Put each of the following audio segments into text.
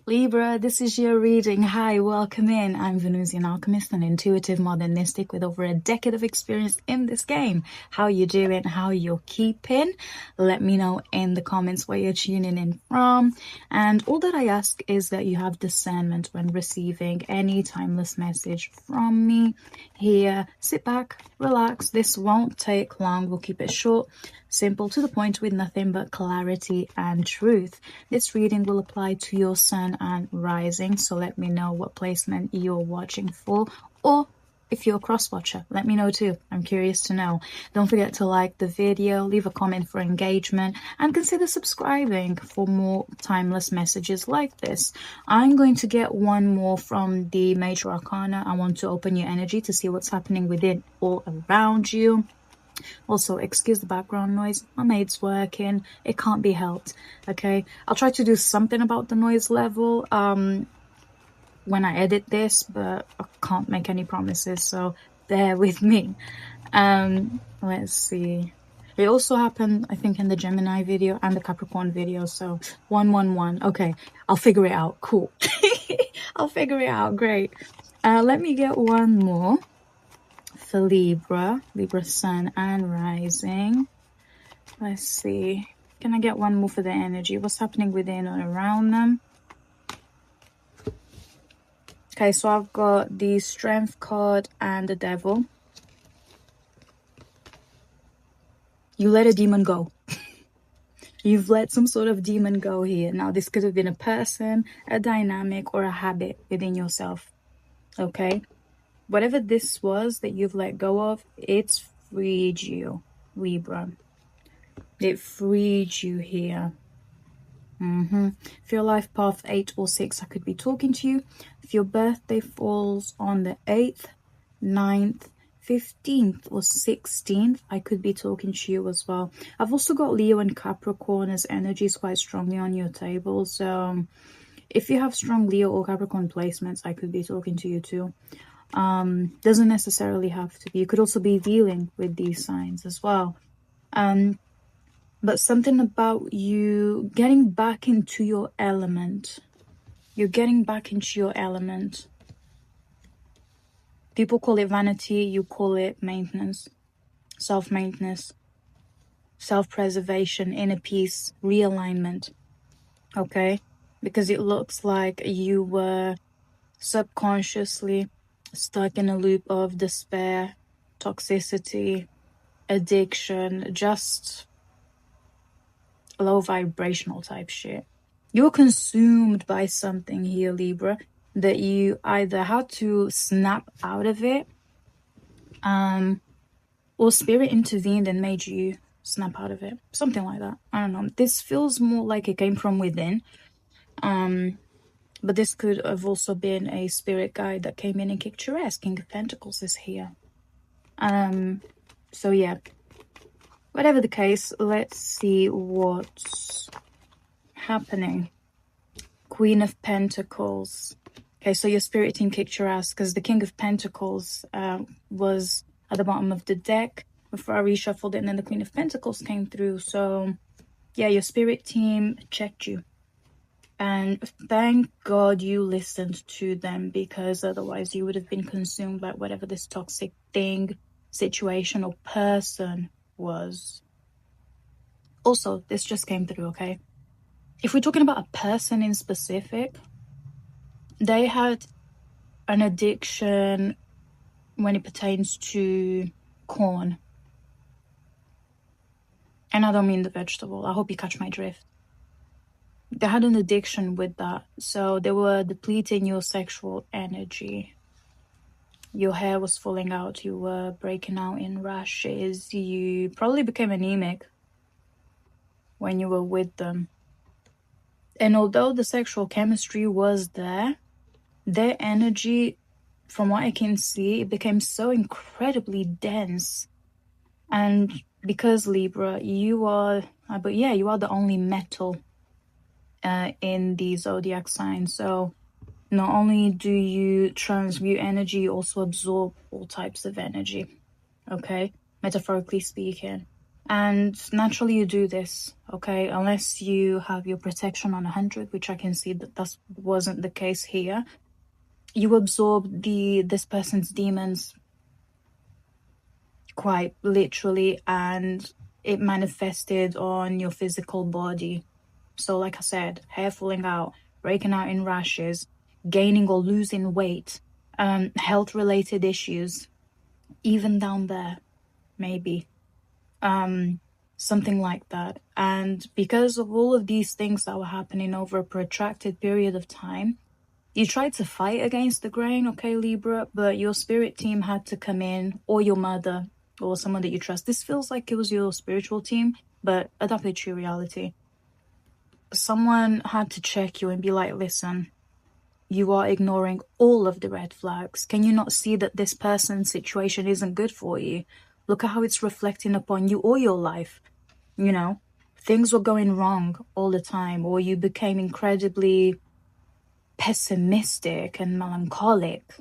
Libra, this is your reading. Hi, welcome in. I'm Venusian alchemist, an intuitive modern mystic with over a decade of experience in this game. How you doing? How you're keeping? Let me know in the comments where you're tuning in from. And all that I ask is that you have discernment when receiving any timeless message from me here. Sit back, relax. This won't take long. We'll keep it short, simple, to the point, with nothing but clarity and truth. This reading will apply to your sun and rising, so let me know what placement you're watching for, or if you're a cross watcher, let me know too. I'm curious to know. Don't forget to like the video, leave a comment for engagement, and consider subscribing for more timeless messages like this. I'm going to get one more from the major arcana. I want to open your energy to see what's happening within or around you. Also, excuse the background noise. My maid's working. It can't be helped. Okay, I'll try to do something about the noise level when I edit this, but I can't make any promises, so bear with me. Let's see. It also happened, I think, in the Gemini video and the Capricorn video. So 111. Okay, I'll figure it out. Cool. I'll figure it out. Great. Let me get one more for Libra sun and rising. Let's see, can I get one more for the energy? What's happening within or around them? Okay, so I've got the Strength card and the Devil. You let a demon go. You've let some sort of demon go here. Now, this could have been a person, a dynamic, or a habit within yourself. Okay, whatever this was that you've let go of, it's freed you, Libra. It freed you here. If your life path 8 or 6, I could be talking to you. If your birthday falls on the 8th, 9th, 15th or 16th, I could be talking to you as well. I've also got Leo and Capricorn as energies quite strongly on your table. So if you have strong Leo or Capricorn placements, I could be talking to you too. Doesn't necessarily have to be. You could also be dealing with these signs as well. But something about you getting back into your element. You're getting back into your element. People call it vanity. You call it maintenance, self-maintenance, self-preservation, inner peace, realignment. Okay? Because it looks like you were subconsciously stuck in a loop of despair, toxicity, addiction, just low vibrational type shit. You're consumed by something here, Libra, that you either had to snap out of it, or spirit intervened and made you snap out of it. Something like that. I don't know. This feels more like it came from within. But this could have also been a spirit guide that came in and kicked your ass. King of Pentacles is here. So yeah. Whatever the case, let's see what's happening. Queen of Pentacles. Okay, so your spirit team kicked your ass because the King of Pentacles was at the bottom of the deck before I reshuffled it, and then the Queen of Pentacles came through. So yeah, your spirit team checked you. And thank God you listened to them, because otherwise you would have been consumed by whatever this toxic thing, situation, or person was. Also, this just came through, okay? If we're talking about a person in specific, they had an addiction when it pertains to corn. And I don't mean the vegetable. I hope you catch my drift. They had an addiction with that. So they were depleting your sexual energy. Your hair was falling out. You were breaking out in rashes. You probably became anemic when you were with them. And although the sexual chemistry was there, their energy, from what I can see, it became so incredibly dense. And because Libra, you are the only metal in the zodiac sign. So not only do you transmute energy, you also absorb all types of energy. Okay, metaphorically speaking. And naturally you do this, okay? Unless you have your protection on 100, which I can see that wasn't the case here. You absorb this person's demons quite literally, and it manifested on your physical body. So like I said, hair falling out, breaking out in rashes, gaining or losing weight, health related issues, even down there, maybe. Something like that. And because of all of these things that were happening over a protracted period of time, you tried to fight against the grain, okay, Libra, but your spirit team had to come in, or your mother, or someone that you trust. This feels like it was your spiritual team, but adapt it to your reality. Someone had to check you and be like, listen, you are ignoring all of the red flags. Can you not see that this person's situation isn't good for you? Look at how it's reflecting upon you or your life. You know, things were going wrong all the time, or you became incredibly pessimistic and melancholic.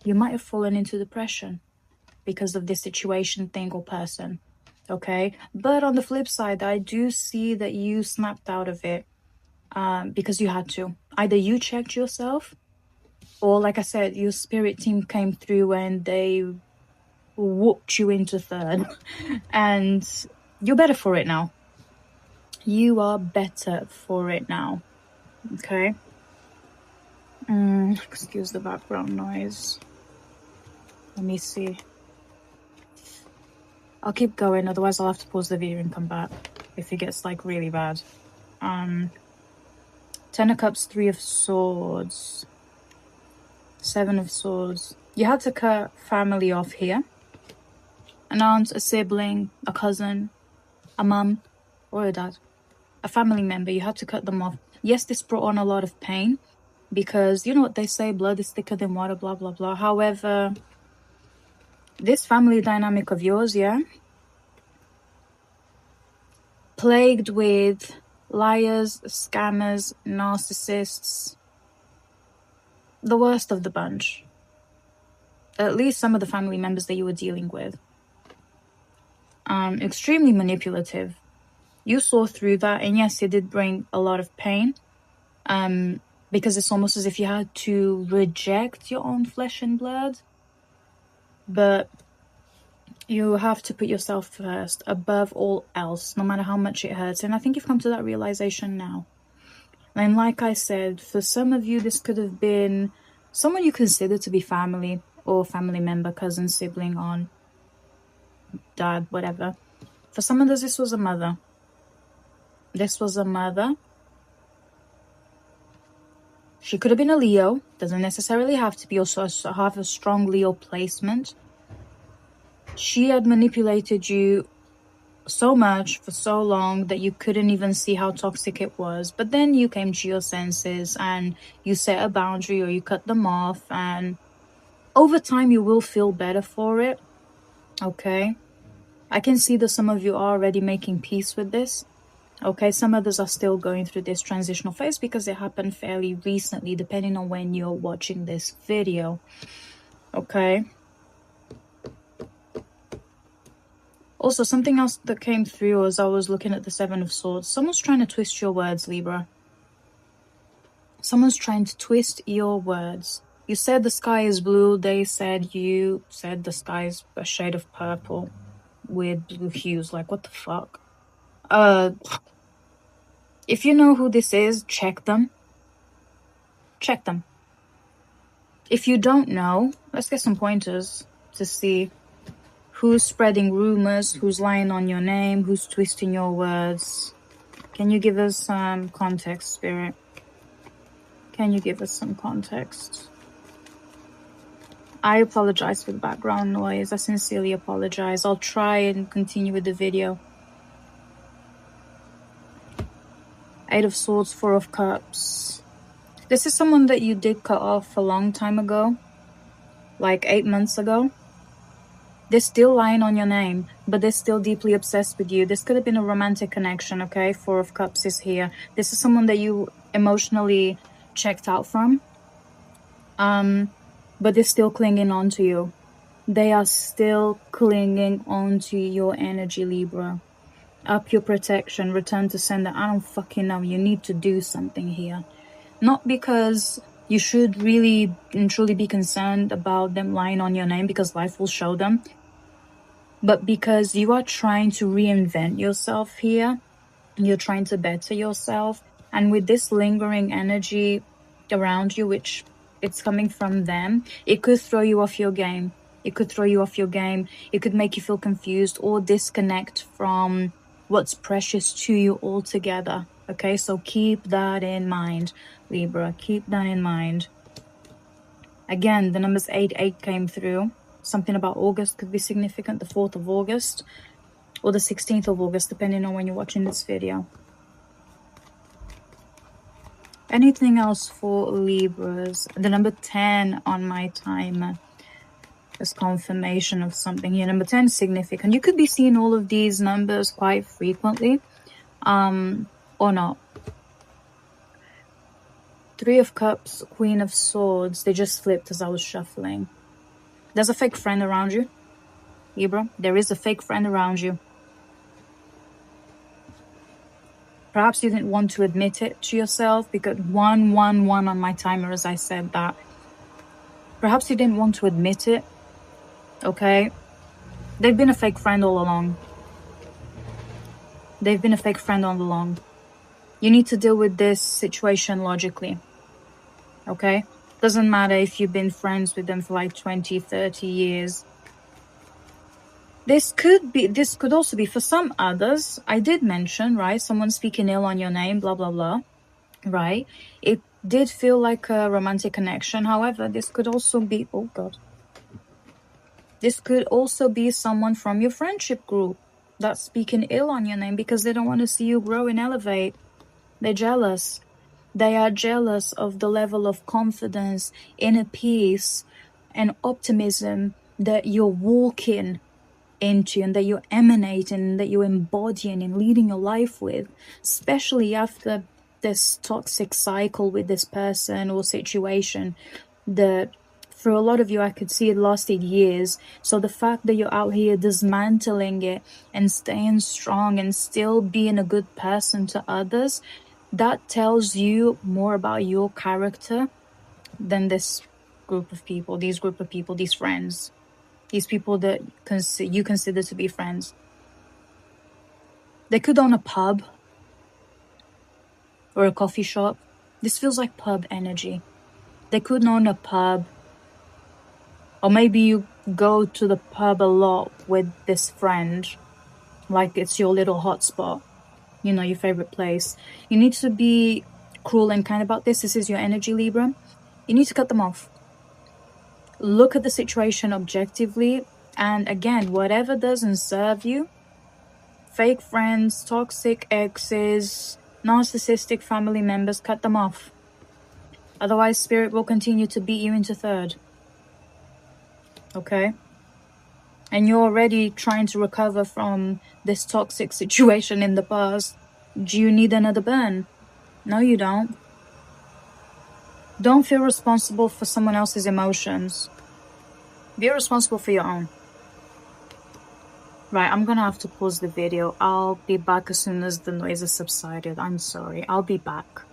You might have fallen into depression because of this situation, thing, or person. Okay, but on the flip side, I do see that you snapped out of it because you had to. Either you checked yourself, or like I said, your spirit team came through and they whooped you into third. And you're better for it now. You are better for it now. Okay. Excuse the background noise. Let me see. I'll keep going, otherwise I'll have to pause the video and come back if it gets like really bad. 10 of Cups, 3 of Swords, 7 of Swords. You had to cut family off here. An aunt, a sibling, a cousin, a mum, or a dad. A family member, you had to cut them off. Yes, this brought on a lot of pain because you know what they say, blood is thicker than water, blah, blah, blah. However, this family dynamic of yours, yeah, plagued with liars, scammers, narcissists, the worst of the bunch. At least some of the family members that you were dealing with. Extremely manipulative. You saw through that, and yes, it did bring a lot of pain. Because it's almost as if you had to reject your own flesh and blood. But you have to put yourself first, above all else, no matter how much it hurts. And I think you've come to that realization now. And like I said, for some of you, this could have been someone you consider to be family, or family member, cousin, sibling, aunt, dad, whatever. For some of us, this was a mother. This was a mother. She could have been a Leo. Doesn't necessarily have to be, also have a strong Leo placement. She had manipulated you so much for so long that you couldn't even see how toxic it was. But then you came to your senses and you set a boundary, or you cut them off, and over time you will feel better for it. Okay, I can see that some of you are already making peace with this. Okay, some others are still going through this transitional phase because it happened fairly recently, depending on when you're watching this video. Okay. Also, something else that came through as I was looking at the 7 of Swords. Someone's trying to twist your words, Libra. Someone's trying to twist your words. You said the sky is blue. They said you said the sky is a shade of purple with blue hues. Like, what the fuck? If you know who this is, check them. Check them. If you don't know, let's get some pointers to see who's spreading rumors, who's lying on your name, who's twisting your words. Can you give us some context, Spirit? Can you give us some context? I apologize for the background noise. I sincerely apologize. I'll try and continue with the video. 8 of Swords, 4 of Cups. This is someone that you did cut off a long time ago. Like 8 months ago. They're still lying on your name, but they're still deeply obsessed with you. This could have been a romantic connection, okay? 4 of Cups is here. This is someone that you emotionally checked out from. But they're still clinging on to you. They are still clinging onto your energy, Libra. Up your protection, return to sender. I don't fucking know. You need to do something here. Not because you should really and truly be concerned about them lying on your name, because life will show them, but because you are trying to reinvent yourself here. You're trying to better yourself. And with this lingering energy around you, which it's coming from them, it could throw you off your game. It could throw you off your game. It could make you feel confused or disconnect from what's precious to you altogether. Okay, so keep that in mind, Libra. Keep that in mind. Again, the numbers 88 came through. Something about August could be significant, the 4th of August or the 16th of August, depending on when you're watching this video. Anything else for Libras? The number 10 on my timer is confirmation of something here. Number 10 is significant. You could be seeing all of these numbers quite frequently, or not. 3 of Cups, Queen of Swords. They just flipped as I was shuffling. There's a fake friend around you, Libra. There is a fake friend around you. Perhaps you didn't want to admit it to yourself, because 111 on my timer as I said that. Perhaps you didn't want to admit it, okay? They've been a fake friend all along. They've been a fake friend all along. You need to deal with this situation logically, okay? Doesn't matter if you've been friends with them for like 20, 30 years. This could also be for some others. I did mention, right? Someone speaking ill on your name, blah, blah, blah, right? It did feel like a romantic connection. However, this could also be, oh God. This could also be someone from your friendship group that's speaking ill on your name because they don't want to see you grow and elevate. They're jealous. They are jealous of the level of confidence, inner peace, and optimism that you're walking into and that you're emanating, that you're embodying and leading your life with, especially after this toxic cycle with this person or situation that for a lot of you I could see it lasted years. So the fact that you're out here dismantling it and staying strong and still being a good person to others, that tells you more about your character than this group of people, these friends. These people that you consider to be friends. They could own a pub or a coffee shop. This feels like pub energy. They could own a pub. Or maybe you go to the pub a lot with this friend. Like it's your little hotspot. You know, your favorite place. You need to be cruel and kind about this. This is your energy, Libra. You need to cut them off. Look at the situation objectively, and again, whatever doesn't serve you, fake friends, toxic exes, narcissistic family members, cut them off. Otherwise, spirit will continue to beat you into third. Okay? And you're already trying to recover from this toxic situation in the past. Do you need another burn? No, you don't. Don't feel responsible for someone else's emotions. Be responsible for your own. Right, I'm gonna have to pause the video. I'll be back as soon as the noise has subsided. I'm sorry. I'll be back.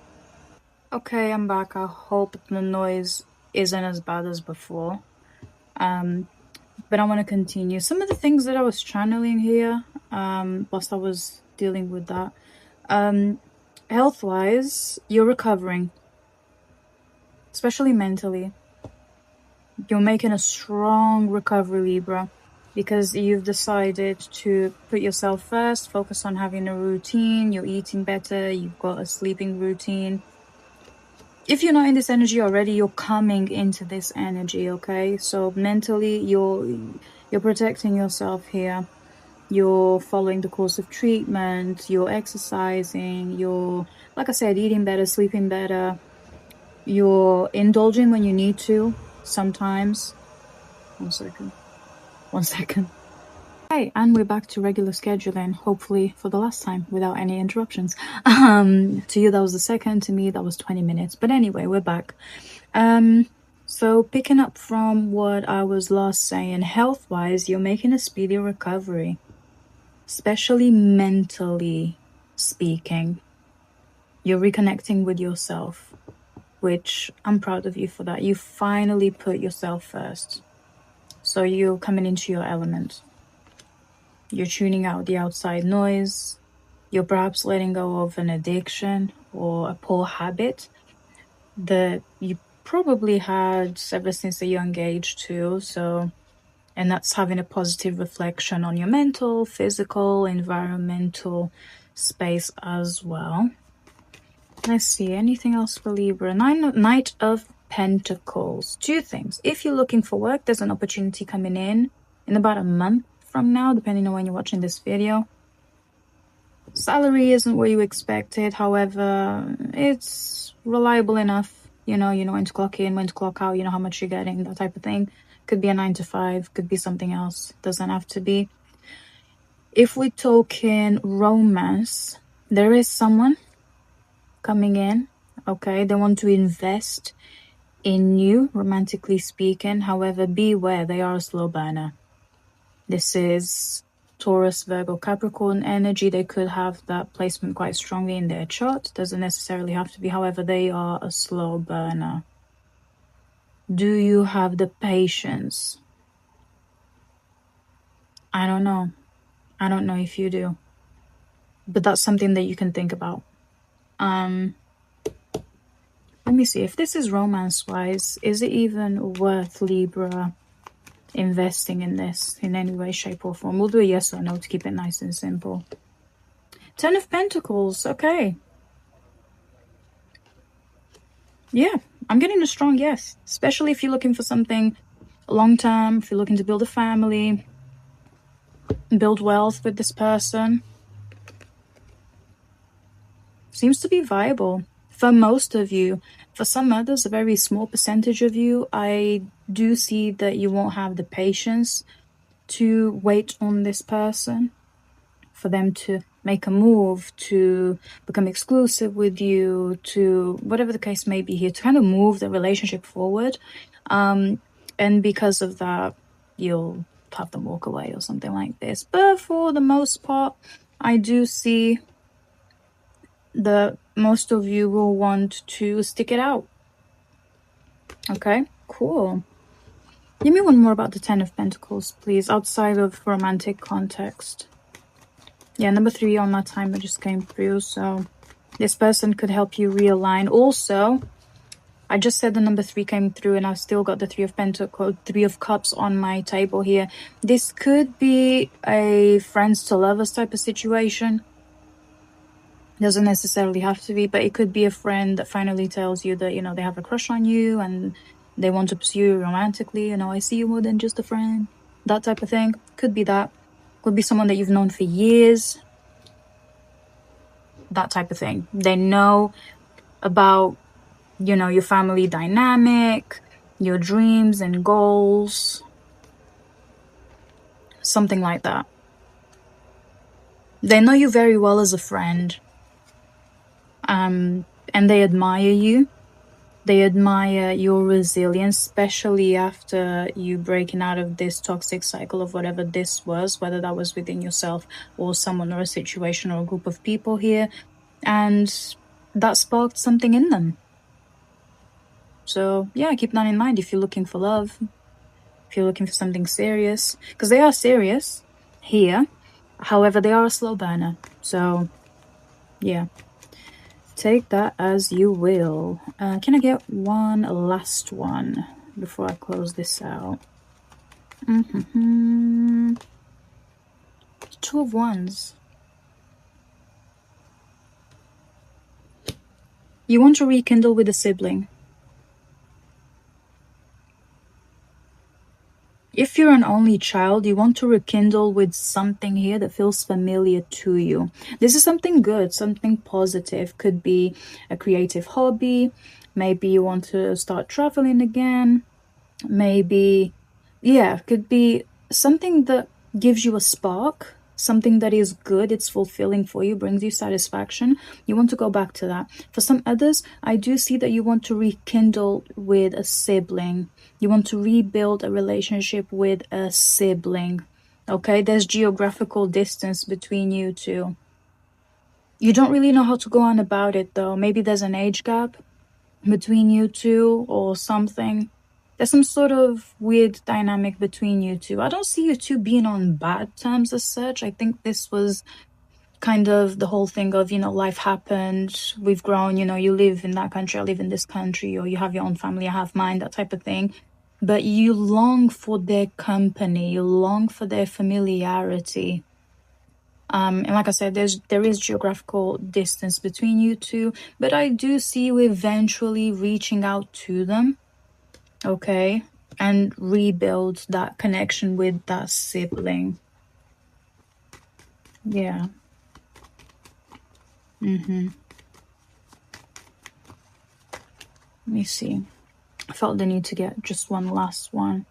Okay, I'm back. I hope the noise isn't as bad as before. But I want to continue. Some of the things that I was channeling here, whilst I was dealing with that. Health-wise, you're recovering. Especially mentally. You're making a strong recovery, Libra, because you've decided to put yourself first, focus on having a routine, you're eating better, you've got a sleeping routine. If you're not in this energy already, you're coming into this energy, okay? So mentally, you're protecting yourself here. You're following the course of treatment, you're exercising, you're, like I said, eating better, sleeping better. You're indulging when you need to, sometimes. One second. Hey, and we're back to regular scheduling, hopefully for the last time, without any interruptions. To you, that was the second. To me, that was 20 minutes. But anyway, we're back. So picking up from what I was last saying, health-wise, you're making a speedy recovery, especially mentally speaking. You're reconnecting with yourself, which I'm proud of you for that. You finally put yourself first. So you're coming into your element. You're tuning out the outside noise. You're perhaps letting go of an addiction or a poor habit that you probably had ever since a young age too. And that's having a positive reflection on your mental, physical, environmental space as well. Let's see, anything else for Libra? Knight of Pentacles. Two things. If you're looking for work, there's an opportunity coming in about a month from now, depending on when you're watching this video. Salary isn't what you expected, however, it's reliable enough. You know when to clock in, when to clock out, you know how much you're getting, that type of thing. Could be a 9 to 5, could be something else. Doesn't have to be. If we're talking romance, there is someone coming in, okay? They want to invest in you, romantically speaking. However, beware, they are a slow burner. This is Taurus, Virgo, Capricorn energy. They could have that placement quite strongly in their chart. Doesn't necessarily have to be. However, they are a slow burner. Do you have the patience? I don't know. I don't know if you do. But that's something that you can think about. Let me see. If this is romance-wise, is it even worth Libra investing in this in any way, shape, or form? We'll do a yes or no to keep it nice and simple. 10 of Pentacles. Okay. Yeah, I'm getting a strong yes. Especially if you're looking for something long-term, if you're looking to build a family, build wealth with this person. Seems to be viable for most of you. For some others, a very small percentage of you, I do see that you won't have the patience to wait on this person, for them to make a move, to become exclusive with you, to whatever the case may be here, to kind of move the relationship forward. And because of that, you'll have them walk away or something like this. But for the most part, I do see that most of you will want to stick it out. Okay, cool. Give me one more about the 10 of Pentacles, please, outside of romantic context. Yeah, number 3 on that timer just came through, so this person could help you realign. Also, I just said the number 3 came through, and I've still got the 3 of Pentacles, 3 of Cups on my table here. This could be a friends to lovers type of situation. Doesn't necessarily have to be, but it could be a friend that finally tells you that, they have a crush on you and they want to pursue you romantically. I see you more than just a friend. That type of thing. Could be that. Could be someone that you've known for years. That type of thing. They know about, your family dynamic, your dreams and goals. Something like that. They know you very well as a friend. And they admire you. They admire your resilience, especially after you breaking out of this toxic cycle of whatever this was, whether that was within yourself or someone or a situation or a group of people here. And that sparked something in them. So, yeah, keep that in mind if you're looking for love, if you're looking for something serious. Because they are serious here. However, they are a slow burner. So, yeah. Take that as you will. Can I get one last one before I close this out? 2 of Wands. You want to rekindle with a sibling. If you're an only child, you want to rekindle with something here that feels familiar to you. This is something good, something positive. Could be a creative hobby. Maybe you want to start traveling again. Maybe, yeah, could be something that gives you a spark, something that is good, it's fulfilling for you, brings you satisfaction, you want to go back to that. For some others, I do see that you want to rekindle with a sibling. You want to rebuild a relationship with a sibling. Okay, there's geographical distance between you two. You don't really know how to go on about it though. Maybe there's an age gap between you two or something. There's some sort of weird dynamic between you two. I don't see you two being on bad terms as such. I think this was kind of the whole thing of, you know, life happened, we've grown, you know, you live in that country, I live in this country, or you have your own family, I have mine, that type of thing. But you long for their company, you long for their familiarity. And like I said, there is geographical distance between you two, but I do see you eventually reaching out to them, okay, and rebuild that connection with that sibling. Yeah. Let me see. I felt the need to get just one last one.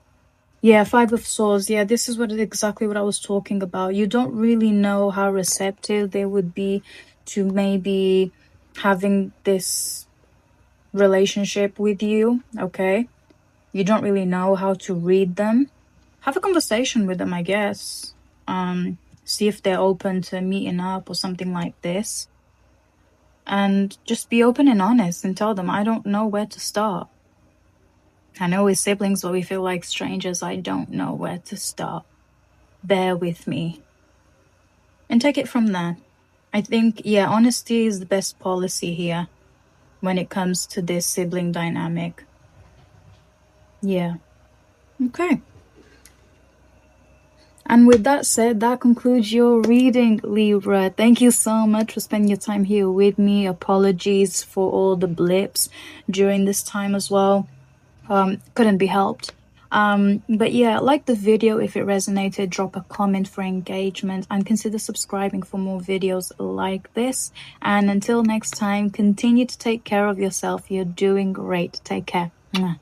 Yeah, Five of Swords. Yeah, this is exactly what I was talking about. You don't really know how receptive they would be to maybe having this relationship with you, okay? You don't really know how to read them. Have a conversation with them, I guess. See if they're open to meeting up or something like this. And just be open and honest and tell them, I don't know where to start. I know with siblings, but we feel like strangers. I don't know where to start. Bear with me. And take it from there. I think, yeah, honesty is the best policy here when it comes to this sibling dynamic. Yeah. Okay. And with that said, that concludes your reading, Libra. Thank you so much for spending your time here with me. Apologies for all the blips during this time as well. Couldn't be helped. But yeah, like the video if it resonated, drop a comment for engagement, and consider subscribing for more videos like this. And until next time, continue to take care of yourself. You're doing great. Take care. Mwah.